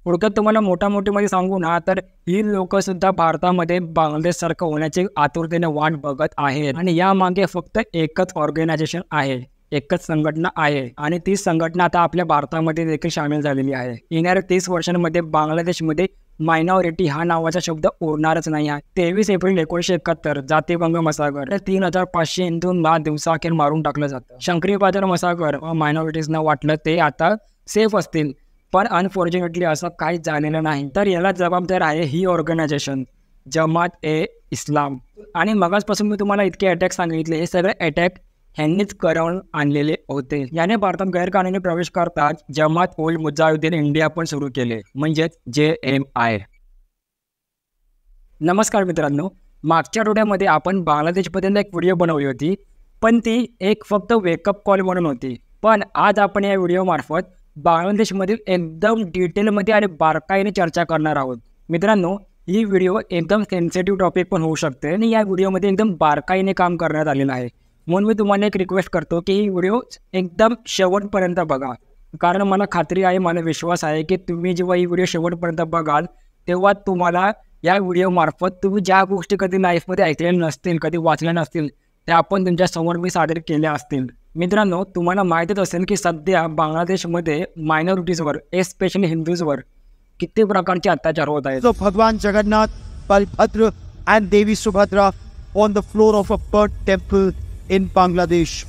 थोडक्यात तुम्हाला मोठ्या-मोठीमध्ये सांगू ना, तर ही लोकंसुद्धा भारतामध्ये बांगलादेशसारखं होण्याची आतुरतेने वाट बघत आहेत आणि यामागे फक्त एकच ऑर्गनायझेशन आहे, एकच संघटना आहे आणि ती संघटना आता आपल्या भारतामध्ये देखील सामील झालेली आहे. येणाऱ्या 30 वर्षांमध्ये बांगलादेशमध्ये मायनॉरिटी हा नावाचा शब्द उरणारच नाही आहे. 23 एप्रिल 1971 जातीभंग मसागर तर 3,500 हिंदूंना दिवसाअखेर मारून टाकलं जातं. शंकरी बाजार मसागर मायनॉरिटीजना वाटलं ते आता सेफ असतील, पण अनफॉर्च्युनेटली असं काहीच झालेलं नाही. तर याला जबाबदार आहे ही ऑर्गनायझेशन जमात-ए-इस्लाम. आणि मगाचपासून मी तुम्हाला इतके अटॅक सांगितले, हे सगळे अटॅक ह्यांनीच करवून आणलेले होते. याने भारतात गैरकानूनी प्रवेश करताच जमात-उल-मुजाहिदीन इंडिया पण सुरू केले, म्हणजेच JMI. नमस्कार मित्रांनो, मागच्या आठवड्यामध्ये आपण बांगलादेशबद्दल एक व्हिडिओ बनवली होती, पण ती एक फक्त वेकअप कॉल म्हणून होती. पण आज आपण या व्हिडिओमार्फत बांगलादेशमधील एकदम डिटेलमध्ये आणि बारकाईने चर्चा करणार आहोत. मित्रांनो, ही व्हिडिओ एकदम सेन्सिटिव्ह टॉपिक पण होऊ शकते आणि या व्हिडिओमध्ये एकदम बारकाईने काम करण्यात आलेलं आहे. म्हणून मी तुम्हाला एक रिक्वेस्ट करतो की ही व्हिडिओ एकदम शेवटपर्यंत बघा, कारण मला खात्री आहे, मला विश्वास आहे की तुम्ही जेव्हा ही व्हिडिओ शेवटपर्यंत बघाल तेव्हा तुम्हाला या व्हिडिओमार्फत तुम्ही ज्या गोष्टी कधी लाईफमध्ये ऐकलेल्या नसतील, कधी वाचल्या नसतील, त्या आपण तुमच्यासमोर मी सादर केल्या असतील. मित्रांनो, तुम्हाला माहीतच असेल की सध्या बांगलादेशमध्ये मायनॉरिटीजवर एस्पेशली हिंदूजवर किती प्रकारचे अत्याचार होत आहेत. So Bhagwan Jagannath, Balbhadra and Devi Subhadra on the floor of a burnt temple in Bangladesh.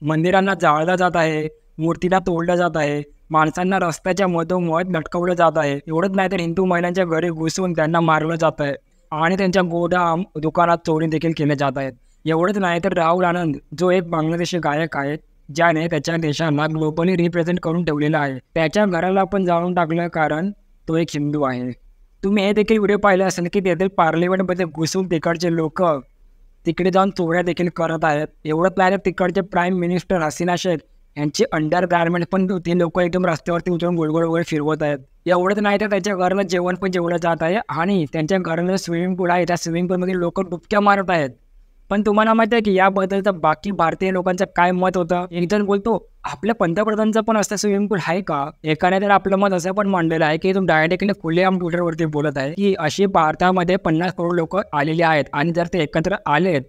मंदिरांना जाळलं जात आहे, मूर्तीला तोडलं जात आहे, माणसांना रस्त्याच्या मधोमध लटकवलं जात आहे. एवढंच नाही तर हिंदू महिलांच्या घरी घुसून त्यांना मारलं जात आहे आणि त्यांच्या गोदाम दुकानात चोरी देखील केले जात आहेत. एवढंच नाही तर राहुल आनंद जो एक बांगलादेशी गायक आहे, ज्याने त्याच्या देशाला ग्लोबली रिप्रेझेंट करून ठेवलेला आहे, त्याच्या घराला पण जाळून टाकलं कारण तो एक हिंदू आहे. तुम्ही हे देखील व्हिडिओ पाहिले असेल की तेथील पार्लिमेंटमध्ये घुसून तिकडचे लोक तिकडे जाऊन चोऱ्या देखील करत आहेत. एवढंच नाही तर तिकडचे प्राईम मिनिस्टर हसीना शेख यांची अंडर गार्मेंट पण ते लोक एकदम रस्त्यावरती उतरून गोलगोल वगैरे फिरवत आहेत. एवढंच नाही तर त्याच्या घराला जेवण पण जेवलं जात आहे आणि त्यांच्या घराला स्विमिंग पूल आहे, त्या स्विमिंग पूलमध्ये लोक डुबक्या मारत आहेत. पण तुम्हाला माहिती आहे की याबद्दलचं बाकी भारतीय लोकांचं काय मत होतं? एक जण बोलतो आपल्या पंतप्रधानांचं पण असं स्विमिंग पूल आहे का? एकाने तर आपलं मत असं पण मांडलेलं आहे की तुम्ही डायरेक्टली खुलेआम ट्विटरवरती बोलत आहे की अशी भारतामध्ये 50 करोड लोक आलेले आहेत आणि जर ते एकत्र आलेत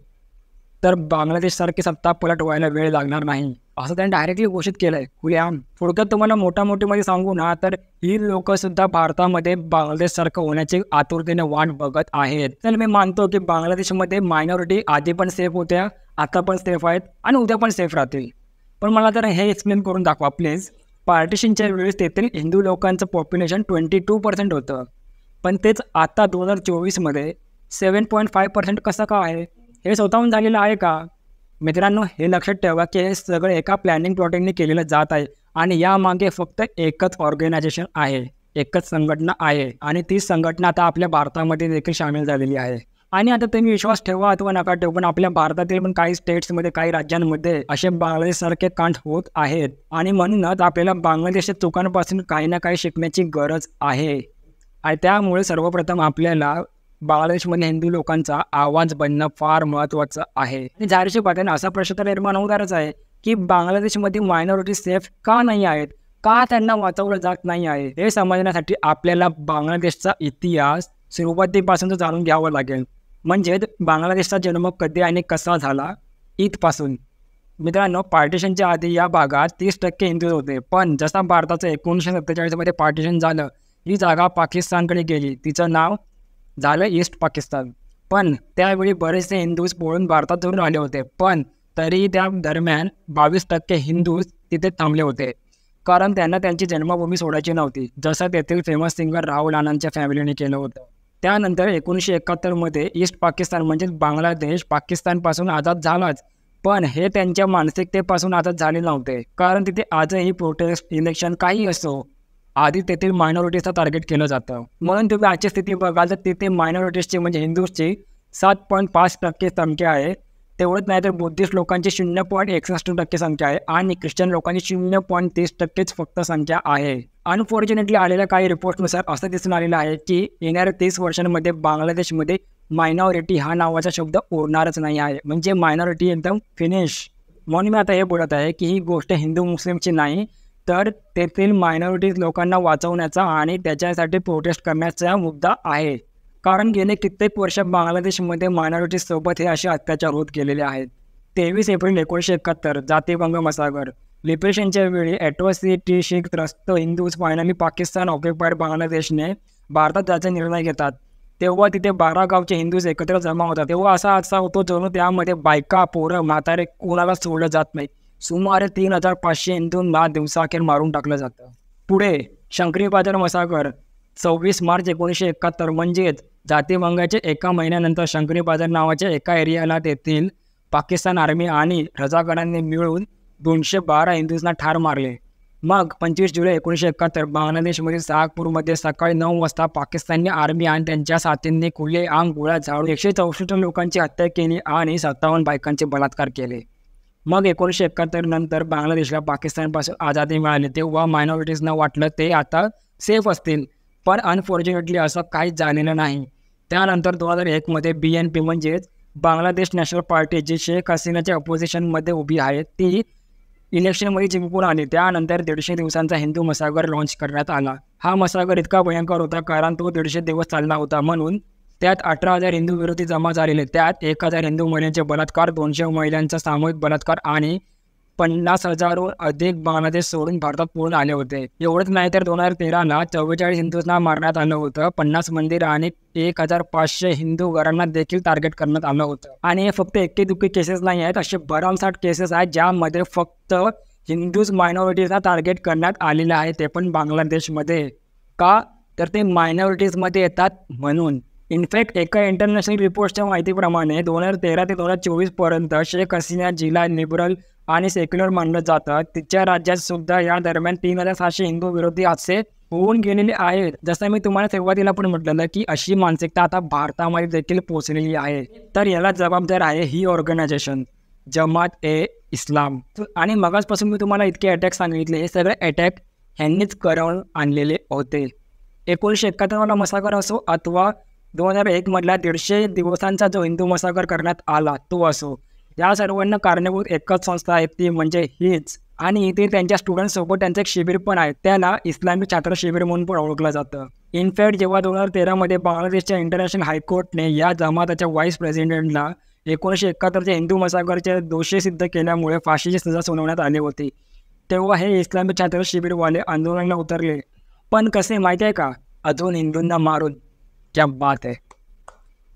तर बांगलादेशसारखी सत्ता पलट व्हायला वेळ लागणार नाही, असं त्यांनी डायरेक्टली घोषित केलं आहे खुलेआम. थोडक्यात तुम्हाला मोठ्या-मोठीमध्ये सांगू ना, तर ही लोकंसुद्धा भारतामध्ये बांगलादेशसारखं होण्याची आतुरतेने वाट बघत आहेत. तर मी मानतो की बांगलादेशमध्ये मायनॉरिटी आधी पण सेफ होत्या, आता पण सेफ आहेत आणि उद्या पण सेफ राहतील. पण मला जरा हे एक्सप्लेन करून दाखवा प्लीज. पार्टिशनच्या वेळेस तेथील हिंदू लोकांचं पॉप्युलेशन 22% होतं, पण तेच आता 2024मध्ये 7.5% कसं का आहे? हे स्वतःहून झालेलं आहे का? मित्रांनो, हे लक्षात ठेवा की हे सगळं एका प्लॅनिंग केलेलं जात आहे आणि यामागे फक्त एकच ऑर्गनायझेशन आहे, एकच संघटना आहे आणि ती संघटना आता आपल्या भारतामध्ये देखील सामील झालेली आहे. आणि आता तुम्ही विश्वास ठेवा अथवा नका ठेवू, पण आपल्या भारतातील पण काही स्टेट्समध्ये, काही राज्यांमध्ये असे बांगलादेशसारखे कांड होत आहेत आणि म्हणूनच आपल्याला बांगलादेशच्या चुकांपासून काही ना काही शिकण्याची गरज आहे. आणि त्यामुळे सर्वप्रथम आपल्याला बांगलादेशमध्ये हिंदू लोकांचा आवाज बनणं फार महत्त्वाचं आहे. आणि जाहीरशी बातमी असा प्रश्न तर निर्माण होणारच आहे की बांगलादेशमध्ये मायनॉरिटी सेफ का नाही आहेत, का त्यांना वाचवलं जात नाही आहे? हे समजण्यासाठी आपल्याला बांगलादेशचा इतिहास सुरुवातीपासून जाणून घ्यावं लागेल. म्हणजे बांगलादेशचा जन्म कधी आणि कसा झाला इथपासून. मित्रांनो, पार्टिशनच्या आधी या भागात 30% हिंदू होते, पण जसा भारताचं 1947मध्ये पार्टिशन झालं, ही जागा पाकिस्तानकडे गेली, तिचं नाव झालं ईस्ट पाकिस्तान. पण त्यावेळी बरेचसे हिंदूज पळून भारतात जरूर आले होते, पण तरीही त्या दरम्यान 22% हिंदूज तिथे थांबले होते, कारण त्यांना त्यांची जन्मभूमी सोडायची नव्हती, जसं तेथील फेमस सिंगर राहुल आनंदच्या फॅमिलीने केलं होतं. त्यानंतर 1971मध्ये ईस्ट पाकिस्तान म्हणजेच बांगलादेश पाकिस्तानपासून आझाद झालाच, पण हे त्यांच्या मानसिकतेपासून आझाद झाले नव्हते, कारण तिथे आजही प्रोटेस्ट, इलेक्शन काही असो, आधी तेथील मायनॉरिटीजचं टार्गेट केलं जातं. म्हणून तुम्ही आजची स्थिती बघाल तर तिथे मायनॉरिटीजची म्हणजे हिंदूजची 7.5% संख्या आहे. तेवढंच नाही तर बुद्धिस्ट लोकांची 0.61% संख्या आहे आणि ख्रिश्चन लोकांची 0.30%च फक्त संख्या आहे. अनफॉर्च्युनेटली आलेल्या काही रिपोर्टनुसार असं दिसून आलेलं आहे की येणाऱ्या 30 वर्षांमध्ये बांगलादेशमध्ये मायनॉरिटी हा नावाचा शब्द उरणारच नाही आहे, म्हणजे मायनॉरिटी एकदम फिनिश. म्हणून मी आता हे बोलत आहे की ही गोष्ट हिंदू मुस्लिमची नाही, तर तेथील मायनॉरिटीज लोकांना वाचवण्याचा आणि त्याच्यासाठी प्रोटेस्ट करण्याचा मुद्दा आहे. कारण गेले कित्येक वर्ष बांगलादेशमध्ये मायनॉरिटीजसोबत हे असे अत्याचार होत गेलेले आहेत. 23 एप्रिल 1971 जातीभंग मसागर. लिबरेशनच्या वेळी ॲट्रॉसिटीशी त्रस्त हिंदूज फायनली पाकिस्तान ऑक्युपाईड बांगलादेशने भारतात जायचा निर्णय घेतात. तेव्हा तिथे 12 गावचे हिंदूज एकत्र जमा होतात. तेव्हा असा होतो जणू त्यामध्ये बायका, पोरं, म्हातारे कोणाला सोडलं जात नाही. सुमारे 3500 हिंदूंना दिवसाअखेर मारून टाकलं जातं. पुढे शंकरी बाजार मसागर 26 मार्च 1971 म्हणजेच जातीभंगाचे एका महिन्यानंतर शंकरी बाजार नावाच्या एका एरियाला तेथील पाकिस्तान आर्मी आणि रझाकारांनी मिळून 212 हिंदूंना ठार मारले. मग 25 जुलै 1971 बांगलादेशमधील सागपूरमध्ये सकाळी 9 वाजता पाकिस्तानी आर्मी आणि त्यांच्या साथींनी खुलेआम गोळ्या झाडून 164 लोकांची हत्या केली आणि 57 बायकांचे बलात्कार केले. मग 1971 नंतर बांगलादेशला पाकिस्तानपासून आझादी मिळाली. तेव्हा मायनॉरिटीजना वाटलं ते आता सेफ असतील, पण अनफॉर्च्युनेटली असं काहीच झालेलं नाही. त्यानंतर 2001 मध्ये BNP म्हणजेच बांगलादेश नॅशनल पार्टी जी शेख हसीनाच्या अपोजिशनमध्ये उभी आहे ती इलेक्शनमध्ये जिंकून आली. त्यानंतर 150 दिवसांचा हिंदू मसागर लॉन्च करण्यात आला. हा मसागर इतका भयंकर होता कारण तो 150 दिवस चालला होता. म्हणून त्यात 18,000 हिंदू विरोधी जमा झालेले. त्यात 1,000 हिंदू महिलांचे बलात्कार, 200 महिलांचा सामूहिक बलात्कार आणि 50,000हून अधिक बांगलादेश सोडून भारतात पळून आले होते. एवढंच नाही तर 2013ला 44 हिंदूंना मारण्यात आलं होतं. 50 मंदिर आणि 1,500 हिंदू घरांना देखील टार्गेट करण्यात आलं होतं. आणि हे फक्त एक्के-दुक्के केसेस नाही आहेत, असे भरमसाठ केसेस आहेत ज्यामध्ये फक्त हिंदूज मायनॉरिटीजना टार्गेट करण्यात आलेले आहे, ते पण बांगलादेशमध्ये. का तर ते मायनॉरिटीजमध्ये येतात म्हणून. इनफॅक्ट एका इंटरनॅशनल रिपोर्टच्या माहितीप्रमाणे 2013 ते 2024 पर्यंत शेख हसीना जिला लिबरल आणि सेक्युलर मानलं जातं. तिच्या राज्यात सुद्धा या दरम्यान 3,700 हिंदू विरोधी हादसे होऊन गेलेले आहेत. जसं मी तुम्हाला सुरुवातीला पण म्हटलेलं की अशी मानसिकता आता भारतामध्ये देखील पोहोचलेली आहे. तर याला जबाबदार आहे ही ऑर्गनायझेशन जमात-ए-इस्लाम. आणि मगाचपासून मी तुम्हाला इतके अटॅक सांगितले, हे सगळे अटॅक ह्यांनीच करवून आणलेले होते. 1971 मसागर असो अथवा 2001 मधला 150 दिवसांचा जो हिंदू मसागर करण्यात आला तो असो, या सर्वांना कारणीभूत एकच संस्था आहे, ती म्हणजे हीच. आणि इथे त्यांच्या स्टुडंट्ससोबत त्यांचं एक शिबिर पण आहे, त्याला इस्लामी छात्र शिबिर म्हणून पण ओळखलं जातं. इनफॅक्ट जेव्हा 2013 मध्ये बांगलादेशच्या इंटरनॅशनल हायकोर्टने या जमाताच्या व्हाईस प्रेसिडेंटला 1971च्या हिंदू मसागरचे दोषी सिद्ध केल्यामुळे फाशीची सजा सुनावण्यात आली होती, तेव्हा हे इस्लामी छात्र शिबिरवाले आंदोलनाला उतरले. पण कसे माहिती आहे का, अजून हिंदूंना मारून. क्या बात आहे.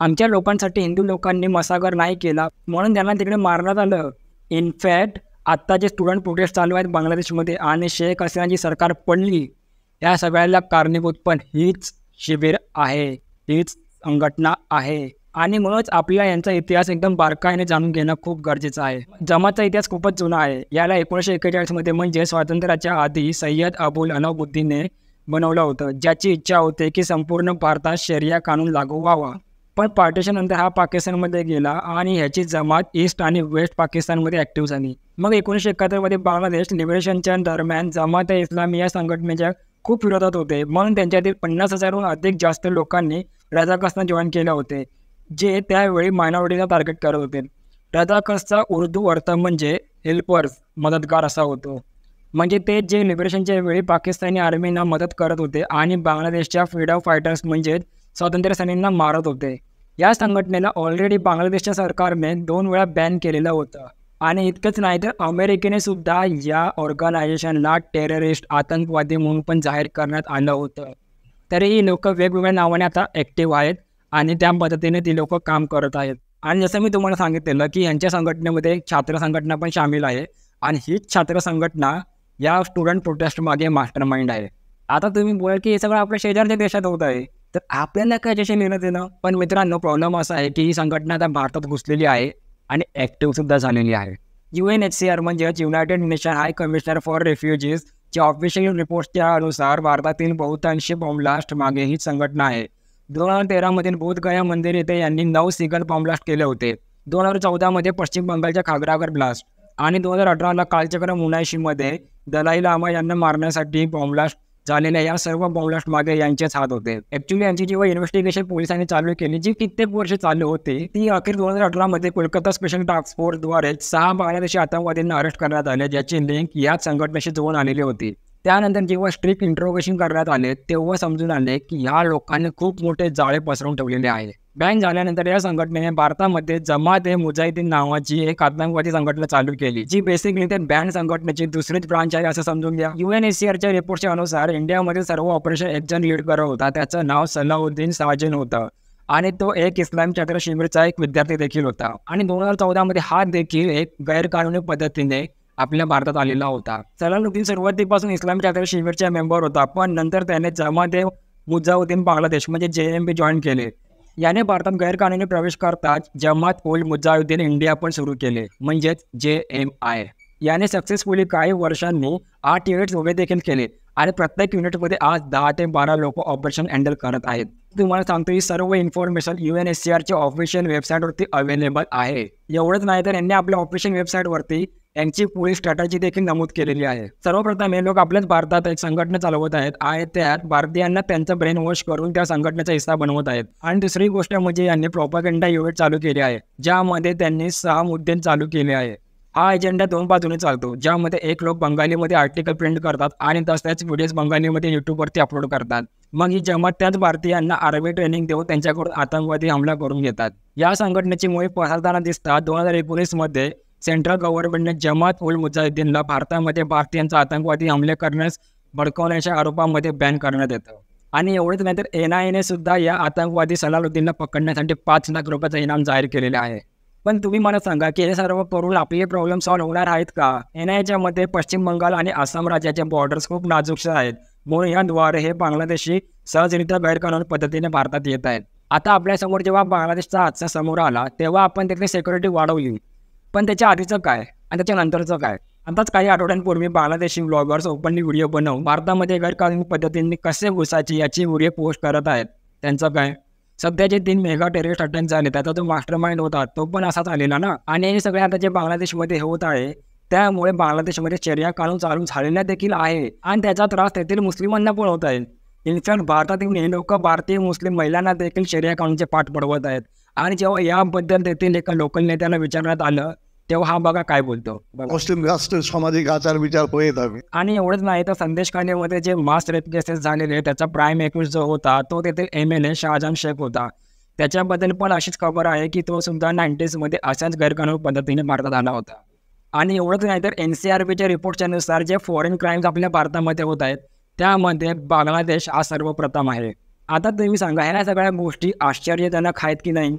आमच्या लोकांसाठी हिंदू लोकांनी मसागर नाही केला म्हणून त्यांना तिकडे मारण्यात आलं. इनफॅक्ट आत्ता जे स्टुडंट प्रोटेस्ट चालू आहेत बांगलादेशमध्ये आणि शेख हसीनाची सरकार पडली, या सगळ्याला कारणीभूत पण हीच शिबिर आहे, हीच संघटना आहे. आणि म्हणूनच आपल्याला यांचा इतिहास एकदम बारकाईने जाणून घेणं खूप गरजेचं आहे. जमातचा इतिहास खूपच जुना आहे. याला 1941 मध्ये म्हणजे स्वातंत्र्याच्या आधी सय्यद अबुल अलाउद्दीनने बनवलं होतं, ज्याची इच्छा होती की संपूर्ण भारतात शरिया कानून लागू व्हावा. पण पार्टिशननंतर हा पाकिस्तानमध्ये गेला आणि ह्याची जमात ईस्ट आणि वेस्ट पाकिस्तानमध्ये ॲक्टिव्ह झाली. मग 1971 मध्ये बांगलादेश लिबरेशनच्या दरम्यान जमात-ए-इस्लामी या संघटनेच्या खूप विरोधात होते, म्हणून त्यांच्यातील 50,000हून अधिक जास्त लोकांनी रझाकर्सना जॉईन केले होते, जे त्यावेळी मायनॉरिटीला टार्गेट करत होते. रझाकर्सचा उर्दू अर्थ म्हणजे हेल्पर्स, मदतगार असा होतो. म्हणजे ते जे लिबरेशनच्या वेळी पाकिस्तानी आर्मींना मदत करत होते आणि बांगलादेशच्या फ्रीडम फायटर्स म्हणजे स्वातंत्र्य सैनिकांना मारत होते. या संघटनेला ऑलरेडी बांगलादेशच्या सरकारने 2 वेळा बॅन केलेलं होतं. आणि इतकंच नाही तर अमेरिकेने सुद्धा या ऑर्गनायझेशनला टेररिस्ट, आतंकवादी म्हणून पण जाहीर करण्यात आलं होतं. तरीही लोक वेगवेगळ्या नावाने आता ॲक्टिव्ह आहेत आणि त्या पद्धतीने ती लोक काम करत आहेत. आणि जसं मी तुम्हाला सांगितलेलं की यांच्या संघटनेमध्ये छात्र संघटना पण सामील आहे आणि हीच छात्र संघटना या स्टुडंट प्रोटेस्ट मागे मास्टर माइंड आहे. आता तुम्ही बोलाल की हे सगळं आपल्या शेजारच्या देशात होत आहे, तर आपल्याला काय ज्याशी लिहिणं देणं. पण मित्रांनो, प्रॉब्लेम असा आहे की ही संघटना आता भारतात घुसलेली आहे आणि ॲक्टिव्हसुद्धा झालेली आहे. UNHCR म्हणजेच united nation high commissioner for रेफ्युजीजच्या ऑफिशियल रिपोर्टच्या अनुसार भारतातील बहुतांशी बॉम्बलास्ट मागे ही संघटना आहे. 2013 मधील बोधगया मंदिर येथे यांनी 9 सिंगल बॉम्बलास्ट केले होते. 2014 मध्ये पश्चिम बंगालच्या खागरागर ब्लास्ट आणि 2018ला कालचक्र मुनायशीमध्ये दलाई लामा यांना मारण्यासाठी बॉम्बलास्ट झालेल्या या सर्व बॉम्बलास्ट मागे यांचेच हात होते. ॲक्च्युली यांची जेव्हा इन्व्हेस्टिगेशन पोलिसांनी चालू केली, जी कित्येक वर्ष चालू होती, ती अखेर 2018 मध्ये कोलकाता स्पेशल टास्क फोर्सद्वारे 6 बांगलादेशी आतंकवाद्यांना अरेस्ट करण्यात आले, ज्याची लिंक याच संघटनेशी जोडून आलेली होती. त्यानंतर जेव्हा स्ट्रिक्ट इंट्रोगेशन करण्यात आले तेव्हा समजून आले की ह्या लोकांनी खूप मोठे जाळे पसरवून ठेवलेले आहे. बॅन झाल्यानंतर या संघटनेने भारतामध्ये जमात-ए-मुजाहिदीन नावाची एक आतंकवादी संघटना चालू केली, जी बेसिकली त्या बॅन संघटनेची दुसरीच ब्रांच आहे असं समजून घ्या. UNHCRच्या रिपोर्टच्या अनुसार इंडियामध्ये सर्व ऑपरेशन एक जण लीड करत होता. त्याचं नाव सलाउद्दीन साजिन होतं आणि तो एक इस्लाम छात्र शिबिरचा एक विद्यार्थी देखील होता. आणि 2014 मध्ये हा देखील एक गैरकानूनी पद्धतीने आपल्या भारतात आलेला होता. सलाउद्दीन सुरुवातीपासून इस्लाम छात्र शिबिरचा मेंबर होता, पण नंतर त्याने जमात-ए-मुजाहिदीन बांगलादेश म्हणजे JMB जॉईन केले. याने भारतात गैरकानूनी प्रवेश करताच जमात-उल-मुजाहिदीन इंडिया पण सुरू केले, म्हणजेच JMI. याने सक्सेसफुली काही वर्षांनी 8 युनिट्स उभे देखील केले आणि प्रत्येक युनिटमध्ये आज 10 ते 12 लोक ऑपरेशन हँडल करत आहेत. तुम्हाला सांगतो ही सर्व इन्फॉर्मेशन UNHCRच्या ऑफिशियल वेबसाईटवरती अवेलेबल आहे. एवढंच नाही तर यांनी आपल्या ऑफिशियल वेबसाईटवरती यांची पुढील स्ट्रॅटजी देखील नमूद केलेली आहे. सर्वप्रथम हे लोक आपल्याच भारतात एक संघटना चालवत आहेत आणि त्यात भारतीयांना त्यांचं ब्रेन वॉश करून त्या संघटनेचा हिस्सा बनवत आहेत. आणि दुसरी गोष्ट म्हणजे यांनी प्रोपागंडा युनिट चालू केली आहे, ज्यामध्ये त्यांनी 6 मुद्दे चालू केले आहे. हा एजेंडा 2 बाजूने चालतो, ज्यामध्ये एक लोक बंगालीमध्ये आर्टिकल प्रिंट करतात आणि तसल्याच व्हिडिओज बंगालीमध्ये यूट्यूबवरती अपलोड करतात. मग ही जमात त्याच भारतीयांना आर्मी ट्रेनिंग देऊन त्यांच्याकडून आतंकवादी हमला करून घेतात. या संघटनेची मोहीम पसरताना दिसतात. 2019 मध्ये सेंट्रल गव्हर्नमेंटने जमात-उल-मुजाहिदीनला भारतामध्ये भारतीयांचा आतंकवादी हमले करण्यास भडकवण्याच्या आरोपामध्ये बॅन करण्यात येतं. आणि एवढंच नाही तर NIA सुद्धा या आतंकवादी सलाउद्दीनला पकडण्यासाठी 5 लाख रुपयाचं इनाम जाहीर केलेले आहे. पण तुम्ही मला सांगा की हे सर्व करून आपले प्रॉब्लेम सॉल्व्ह होणार आहेत का? NIAच्या मध्ये पश्चिम बंगाल आणि आसाम राज्याचे बॉर्डर्स खूप नाजूकशा आहेत, म्हणून याद्वारे हे बांगलादेशी सहजरित्या गैरकानूनी पद्धतीने भारतात येत आहेत. आता आपल्यासमोर जेव्हा बांगलादेशचा हादसा समोर आला तेव्हा आपण तिथे सिक्युरिटी वाढवली, पण त्याच्या आधीचं काय आणि त्याच्यानंतरचं काय? आताच काही आठवड्यांपूर्वी बांगलादेशी ब्लॉगर्स ओपनली व्हिडिओ बनवून भारतामध्ये गैरकानूनी पद्धतीने कसे घुसायचे याची व्हिडिओ पोस्ट करत आहेत. त्यांचं काय? सध्याचे 3 मेगा टेररिस्ट अटॅक झाले, त्याचा जो मास्टर माइंड होता तो पण असाच आलेला ना. आणि हे सगळे आता जे बांगलादेशमध्ये होत आहे त्यामुळे बांगलादेशमध्ये शरिया कानून चालू झालेला देखील आहे आणि त्याचा त्रास तेथील मुस्लिमांना पण होत आहे. इनफॅक्ट भारतातील हे लोक भारतीय मुस्लिम महिलांना देखील शरिया कानूनचे पाठ पडवत आहेत. आणि जेव्हा याबद्दल तेथील एका लोकल नेत्यांना विचारण्यात आलं तेव्हा हा बघा काय बोलतो. मुस्लिम राष्ट्र सामाजिक आचार विचार होत आहे. आणि एवढंच नाही तर संदेशखान्यामध्ये जे मास रेप केसेस झालेले त्याचा प्राईम एक्यूज जो होता तो तेथील MLA शाहजहान शेख होता. त्याच्याबद्दल पण अशीच खबर आहे की तो सुद्धा 90s मध्ये अशाच गैरकानूनी पद्धतीने भारतात आला होता. आणि एवढंच नाही तर NCRBच्या रिपोर्टच्या नुसार जे फॉरेन क्राईम्स आपल्या भारतामध्ये होत आहेत त्यामध्ये बांगलादेश हा सर्वप्रथम आहे. आता तुम्ही सांगा ह्या सगळ्या गोष्टी आश्चर्यजनक आहेत की नाही?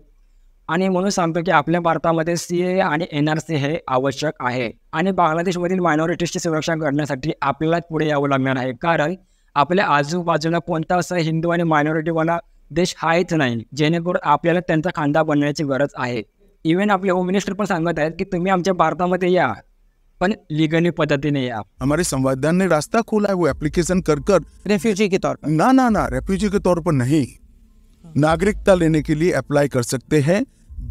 आणि म्हणून सांगतो की आपल्या भारतामध्ये CAA आणि NRC हे आवश्यक आहे. आणि बांगलादेशमधील मायनॉरिटीजची सुरक्षा करण्यासाठी आपल्याला पुढे यावं लागणार आहे, कारण आपल्या आजूबाजूला कोणता असा हिंदू आणि मायनॉरिटीवाला देश आहेच नाही जेणेकरून आपल्याला त्यांचा खांदा बनण्याची गरज आहे. इव्हन आपले होम मिनिस्टर पण सांगत आहेत की तुम्ही आमच्या भारतामध्ये या, पण लीगली पद्धतीने या. हमारे संविधान ने रास्ता खोला है, वो एप्लीकेशन कर रेफ्यूजी के तौर पर ना रेफ्यूजी के तौर पर नहीं, नागरिकता लेने के लिए अप्लाई कर सकते हैं.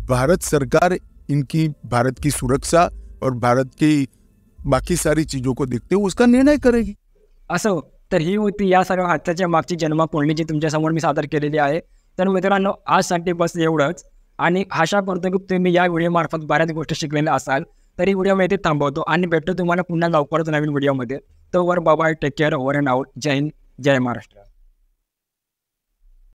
भारत सरकार इनकी भारत की सुरक्षा और भारत की बाकी सारी चीजों को देखते हुए उसका निर्णय करेगी. असो तर ही होती या सर्व हादसाच्या मागची जन्मकुंडली जी तुमच्यासमोर मी सादर केलेली आहे. तर मित्रांनो आजसाठी बस एवढंच. आणि आशा करतो की तुम्ही या व्हिडिओमार्फत बऱ्याच गोष्टी शिकलेल्या असाल. तरी व्हिडिओ मी इथे थांबवतो आणि भेटतो तुम्हाला पुन्हा लवकरच नवीन व्हिडिओमध्ये. तोवर bye, take care, over and out. जय हिंद, जय महाराष्ट्र.